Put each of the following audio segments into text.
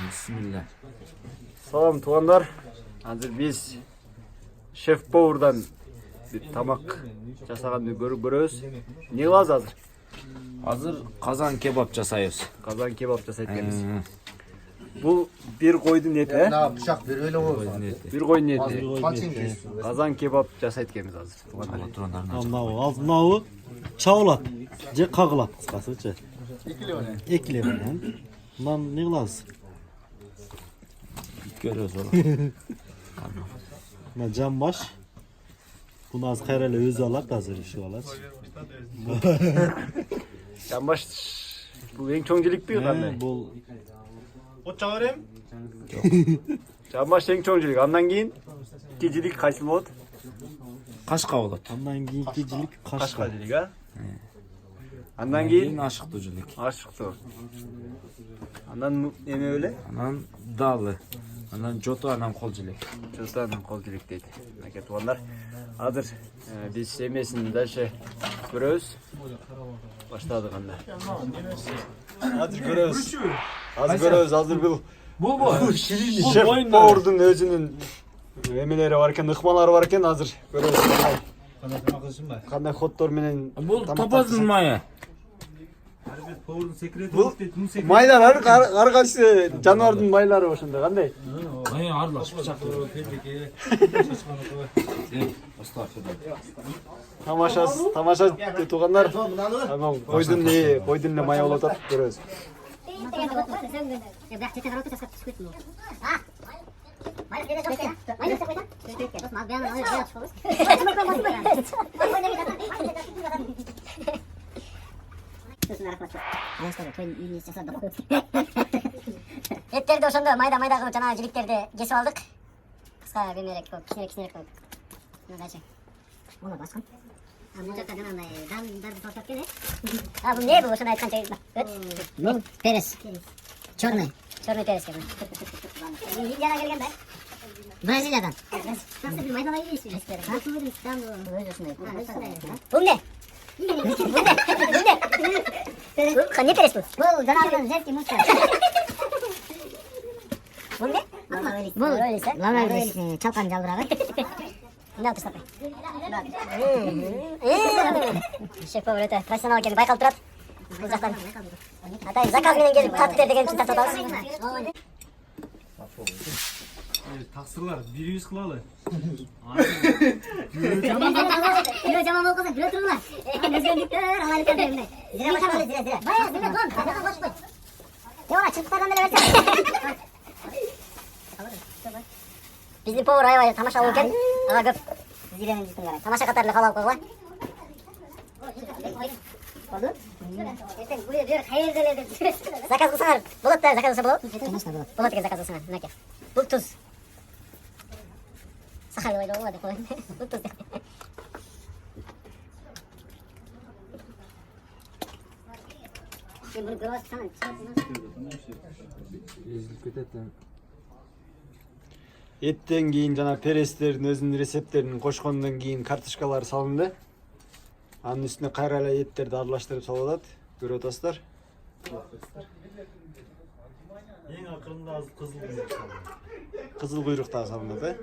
Bismillah. Salam tuğanlar. Hazır biz Şef Power'dan bir tamak жасағанды көріп көрөбүз. Не кылабыз азыр? Hazır kazan kebap жасайбыз. Kazan kebap жасайт экенбиз. Бул бир койдун эти, э? Bıçak ver öyle olur. Бир койдун эти. Kaçın kesiyor? Kazan kebap жасайт экенбиз азыр. Мынау чабылат же кагылат кыскасычы. Экилеп менен. Мындан эмне кылабыз? Görüyoruz oğlum. Мына жамбаш. Буну азыр кайра эле өзү алат, азыр ишип алат. Жамбаш бул эң чоң жиликпи кандай? Бул Отча берем. Жамбаш эң чоң жилик. Андан кийин ики жилик кайсы болот? Kaşka olur. андан кийинки жилик Кашка кашка. жилик, а? Андан кийин Aşık tuculik. ашыктуу. Андан эме эле? Anan dalı. Anan jotu anan kolcilik. Жотанын кол жилик дейт. Мынакей туугандар. Азыр биз эмесин дальше көрөбүз. Баштадык анда. Азыр көрөбүз. Азыр көрөбүз. Азыр бул Шеф Power'дун өзүнүн эмелери бар экен, ыкмалары бар экен. Азыр көрөбүз. Кандай ходдор менен Bu topazın maya. Повардың секреті Бул дейт, мун секрет. майлар ар кайсы жаныбардын майлары ошондо кандай? Ay arlaş bıçak. Тамаша туугандар. Анан койдун эле май болуп атат, көрөбүз. Etlerdi ошондо майда кылып жана жиликтерди кесип алдык. Кыска бемерек коюп, кичинерек коюп. Мына дальше. Ону баскан. Мына жакка жанагындай дандарды тартып келе. Бул эмне бул ошондо айтканча? Бул перец. Черный перец. Индиядан келген да? Бразилиядан. Касы бир майдалай ийсиз. Бул эмне? Не перец бул? Бул жанагынын зерти муска. Бул эмне? Бул лавалдис чалкан жалбырагы. Эмне алып таштап? Шеф Повер өтө профессионал экени байкалып турат. Бул жактан. Атайын заказ менен келип тартып бер деген үчүн тартып атабыз. Тақсырлар, бир үз кылалы. Бирөө жаман болуп калса бирөө туруңлар. Өзгөндүктөр алайлык эмне. Зира. Бая зира кон, жакка кошуп кой. Жана чыктардан эле берсе. Биздин повар аябай тамаша болуп экен. Ага көп зиренин жүзүн карай. Тамаша катары эле кабыл алып койгула. Болду? Эртең бул жер кайерде эле деп. Заказ кылсаңар болот да, заказ кылса болобу? Конечно болот. Болот экен заказ кылсаңар. Мынакей. Бул туз. Сахар ойлоо болот деп коёйн. Бул туз. Сен буну көрүп атсаң, Эттен кийин жана перестердин өзүнүн рецепттерин кошкондон кийин картошкалар салынды. Анын үстүнө кайра эле эттерди аралаштырып салып атат. Көрүп атасыздар. Эң акырында азыр кызыл куйрук салды. Кызыл куйрук дагы салынат, э?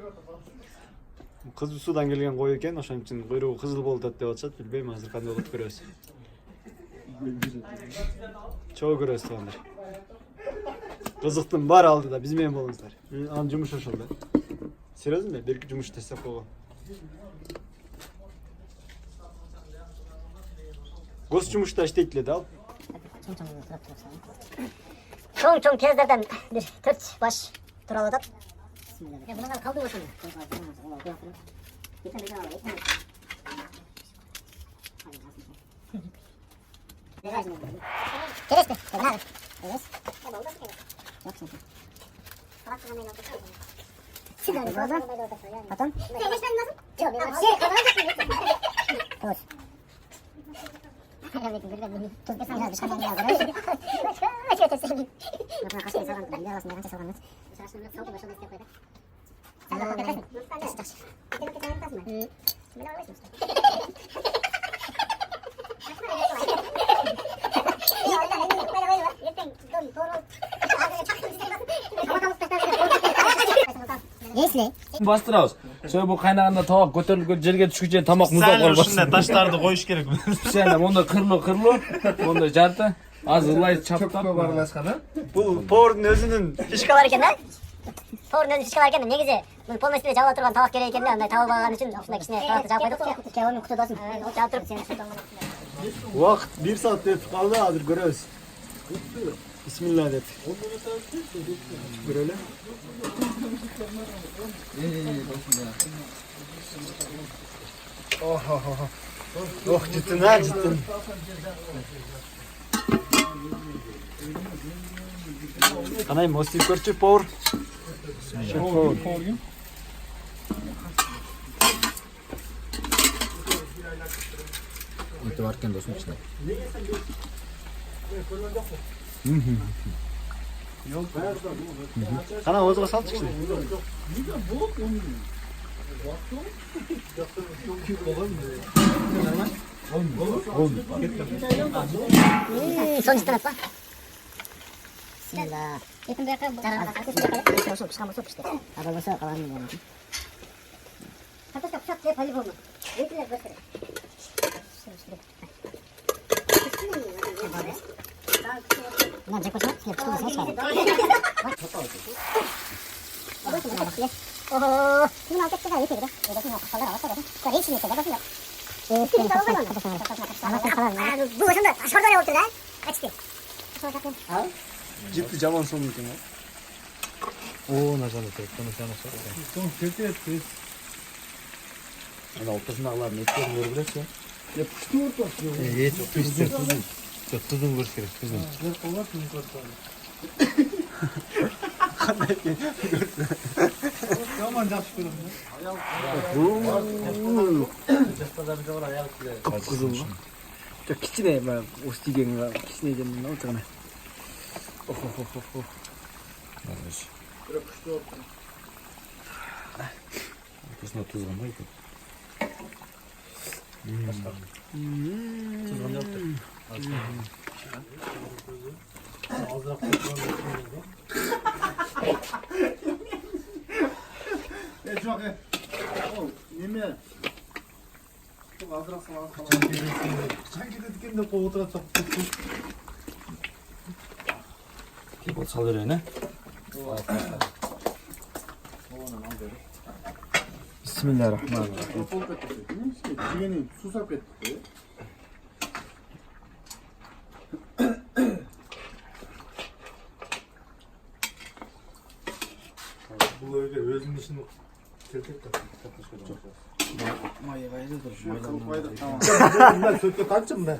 Кызыл суудан келген кой экен, ошон үчүн куйругу кызыл болуп атат деп атышат. Билбейм, азыр кандай болот көрөбүз. Чогуу көрөбүз туугандар. Кызыктын баары алдыда биз менен болуңуздар. Анын жумушу ошол да. Серьезно? Берки жумуш тастап койгон. Гос жумушта иштейт эле да ал. чоң кездерден бир 4 баш тура атат. Бунан калды ошондо. Кереспи? Бунан. Эмес. Потом? Esli. Bastırabız. Şöyle bu kaynağında tavak götürülüp jerge düşküçe tamak muzak Sen olmasın. şunday taşlardı koyuş gerek. Sen onda kırlı, onda jartı. Az ılay çaptap. Bu Ford'un özünün Fişka var iken lan. Torun özü fişka var iken de ne güzel. Bu pol mesleği cevap oturgan tavak gereği iken de onday tavuk bağlan için şunda kişine tavakta cevap koyduk ya. Cevabın kutudasın. O cevap durup seni Vakt 1 saat de kaldı hazır görüyoruz. Bismillah dedi. Görelim. Oh cidden ha cidden. Kanayım o stikerçi Ford. Itu varken dostum işte. Kana ozuğa sal çıktı. Son cidden atma. Bismillah. Yetim bir yakın. Kartoşka pişkan bu işte. Arabası kalan mı yani? Kartoşka pişak diye paylı bulma. Yetiler gösterir. Bunlar cek başına yapıştı mı? Saç kaldı. Oho. Şimdi alacak kadar yeter. Odasını kafalar havası da. Sonra hiç neyse odasını. Bu başında şurada ne oldu lan? Açtı. Ciddi caman sonuydu ya. Oo nazalı tek. Bunu sana Ana ortasındakiler ne etkilerini görebilirsin ya. İyi çok pişti. Çok tuzun vurur gerek tuzun. Yaman жақсы көрем. Kıpkızıl. Çok kiçine bak o stigen var. Kiçine canım ne oturana. Oh. Ortasına tuz var mıydı? Жоқ, неме? Çok azırak salam. Sanki dedik de kol oturat çok. Kebap salıyor ne? Bismillahirrahmanirrahim. Jigeni susap ketdi. Bu öyle özünün işini keltek de. Bunlar sökte kaçım ben.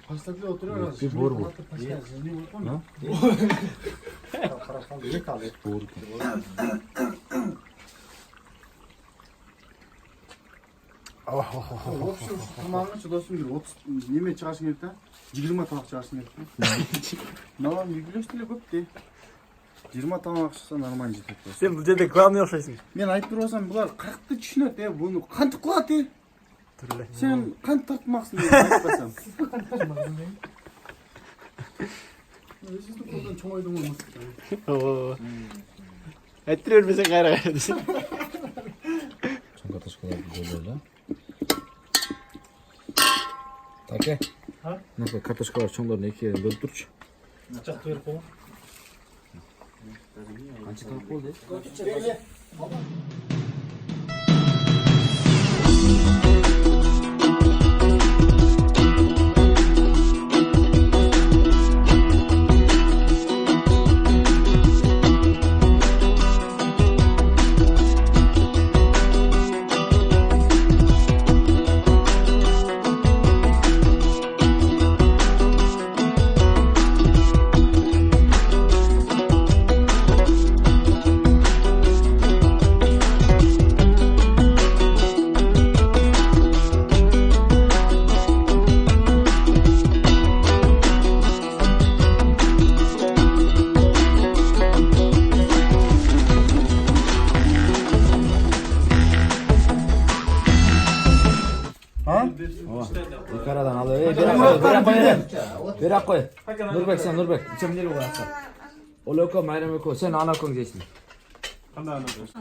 Pastakla oturuyorlar. Bir bor bu. Вообще тамағыңшы досым келіп 30 неме шығаршың керек та 20 тамақ шығаршың керек маған үйгілештіле көп те 20 тамақ шықса нормально жетеді. Sen bu жерде главный okşaysın. Мен айтып тұрып алсам бұлар қырықты түсінеді бұны қантып қылады сен қант тартмақсың деп айтпасам сіздің қолдан чоңайдың болмас. Ettiriyor bize gayrı. Son kartoşkalar böyle. Take. Ha? Nasıl kartoşkalar çoğunlarını iki yere bölüp durç. Жақты беріп қойған. Kaçı tavuk oldu? Yukarıdan alıyor. Berak koy. Nurbek sen Nurbek. İçim nereye koyarsın? O loka mayram yok. Sen ana koyacaksın. Qanday anadosh?